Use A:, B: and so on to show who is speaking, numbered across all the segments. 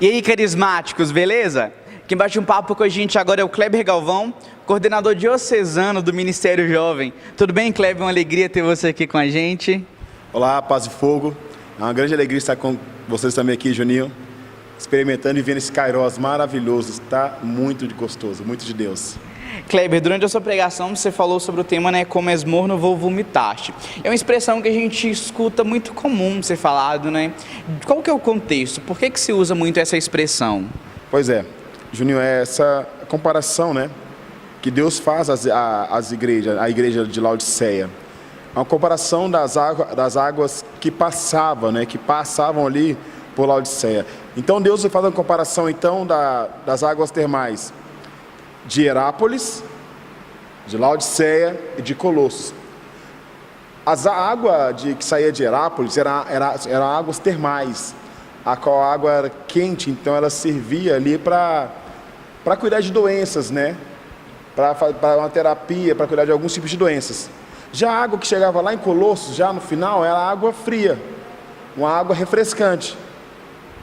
A: E aí, carismáticos, beleza? Quem bate um papo com a gente agora é o Kleber Galvão, coordenador diocesano do Ministério Jovem. Tudo bem, Kleber? Uma alegria ter você aqui com a gente.
B: Olá, paz e fogo. É uma grande alegria estar com vocês também aqui, Juninho, experimentando e vendo esse Kairos maravilhoso. Está muito gostoso, muito de Deus.
A: Kleber, durante a sua pregação você falou sobre o tema, né, como és morno, vou vomitar-te. É uma expressão que a gente escuta muito comum ser falado, né? Qual que é o contexto? Por que se usa muito essa expressão?
B: Pois é, Juninho, é essa comparação, né, que Deus faz às igrejas, a igreja de Laodiceia. Uma comparação das águas que passavam, né, que passavam ali por Laodiceia. Então Deus faz uma comparação então das águas termais de Herápolis, de Laodiceia e de Colossos. A água que saía de Herápolis eram águas termais, a qual a água era quente, então ela servia ali para cuidar de doenças, né? Para uma terapia, para cuidar de alguns tipos de doenças. Já a água que chegava lá em Colossos, já no final, era água fria, uma água refrescante,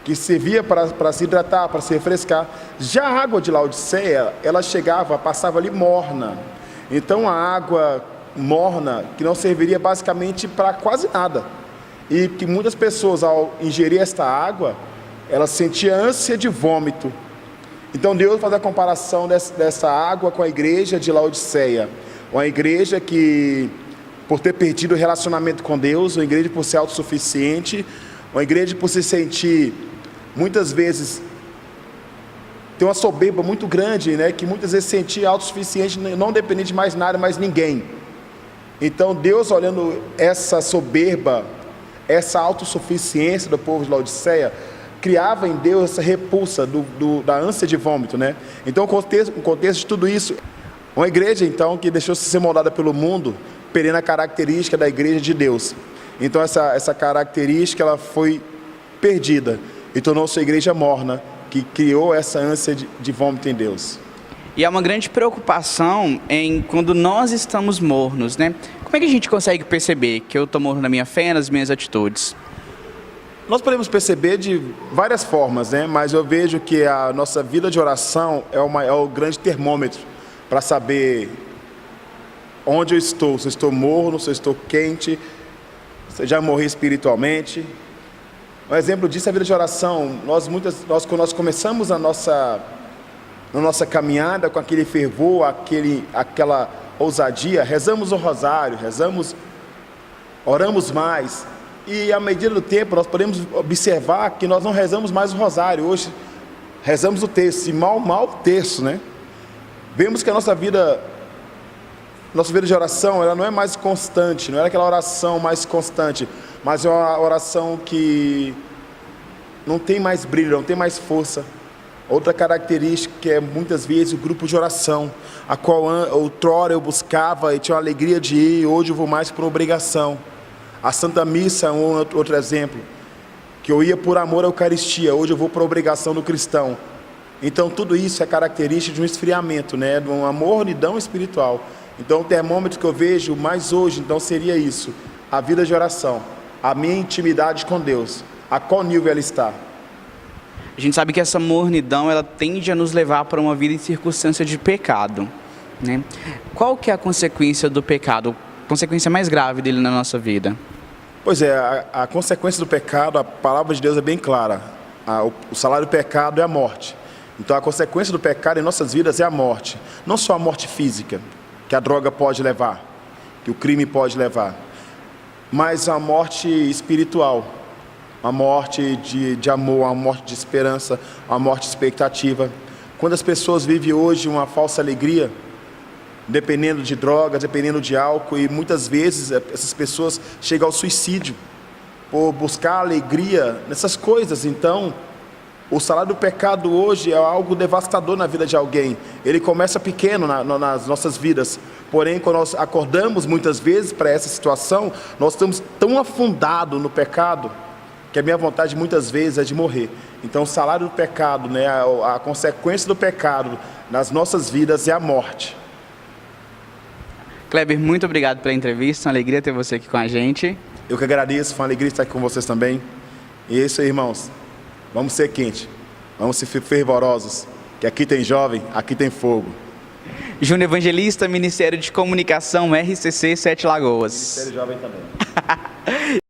B: que servia para se hidratar, para se refrescar. Já a água de Laodiceia, ela passava ali morna. Então a água morna, que não serviria basicamente para quase nada. E que muitas pessoas, ao ingerir esta água, elas sentiam ânsia de vômito. Então Deus faz a comparação dessa água com a igreja de Laodiceia. Uma igreja que, por ter perdido o relacionamento com Deus, uma igreja por ser autossuficiente, uma igreja por se sentir, muitas vezes, tem uma soberba muito grande, né? Que muitas vezes se sentia autossuficiente, não dependente de mais nada, mais ninguém. Então Deus, olhando essa soberba, essa autossuficiência do povo de Laodiceia, criava em Deus essa repulsa da ânsia de vômito, né? Então o contexto de tudo isso, uma igreja então que deixou-se ser moldada pelo mundo, perdendo a característica da igreja de Deus. Então essa característica ela foi perdida e tornou-se a igreja morna, que criou essa ânsia de vômito em Deus.
A: E há uma grande preocupação em quando nós estamos mornos, né? Como é que a gente consegue perceber que eu estou morno na minha fé, nas minhas atitudes?
B: Nós podemos perceber de várias formas, né? Mas eu vejo que a nossa vida de oração é o grande termômetro para saber onde eu estou, se eu estou morno, se eu estou quente, se eu já morri espiritualmente. Um exemplo disso é a vida de oração. Quando nós começamos na nossa caminhada com aquele fervor, aquela ousadia, rezamos o rosário, oramos mais. E à medida do tempo nós podemos observar que nós não rezamos mais o rosário. Hoje rezamos o terço, e mal o terço, né? Vemos que a nossa vida de oração, ela não é mais constante, não é aquela oração mais constante, mas é uma oração que não tem mais brilho, não tem mais força. Outra característica é muitas vezes o grupo de oração, a qual outrora eu buscava e tinha a alegria de ir, hoje eu vou mais por obrigação. A Santa Missa é um outro exemplo, que eu ia por amor à Eucaristia, hoje eu vou por obrigação do cristão. Então tudo isso é característica de um esfriamento, né? De uma mornidão espiritual. Então o termômetro que eu vejo mais hoje, então seria isso, a vida de oração, a minha intimidade com Deus, a qual nível ela está.
A: A gente sabe que essa mornidão, ela tende a nos levar para uma vida em circunstância de pecado, né? Qual que é a consequência do pecado, a consequência mais grave dele na nossa vida?
B: Pois é, a consequência do pecado, a palavra de Deus é bem clara. O salário do pecado é a morte. Então a consequência do pecado em nossas vidas é a morte. Não só a morte física, que a droga pode levar, que o crime pode levar, mas a morte espiritual, a morte de amor, a morte de esperança, a morte de expectativa. Quando as pessoas vivem hoje uma falsa alegria, dependendo de drogas, dependendo de álcool, e muitas vezes essas pessoas chegam ao suicídio por buscar alegria nessas coisas. Então o salário do pecado hoje é algo devastador na vida de alguém. Ele começa pequeno nas nossas vidas. Porém, quando nós acordamos muitas vezes para essa situação, nós estamos tão afundados no pecado, que a minha vontade muitas vezes é de morrer. Então o salário do pecado, né, a consequência do pecado nas nossas vidas é a morte.
A: Kleber, muito obrigado pela entrevista, uma alegria ter você aqui com a gente.
B: Eu que agradeço, foi uma alegria estar aqui com vocês também. E é isso aí, irmãos. Vamos ser quente. Vamos ser fervorosos, que aqui tem jovem, aqui tem fogo.
A: Júnior Evangelista, Ministério de Comunicação, RCC Sete Lagoas.
B: Ministério Jovem também.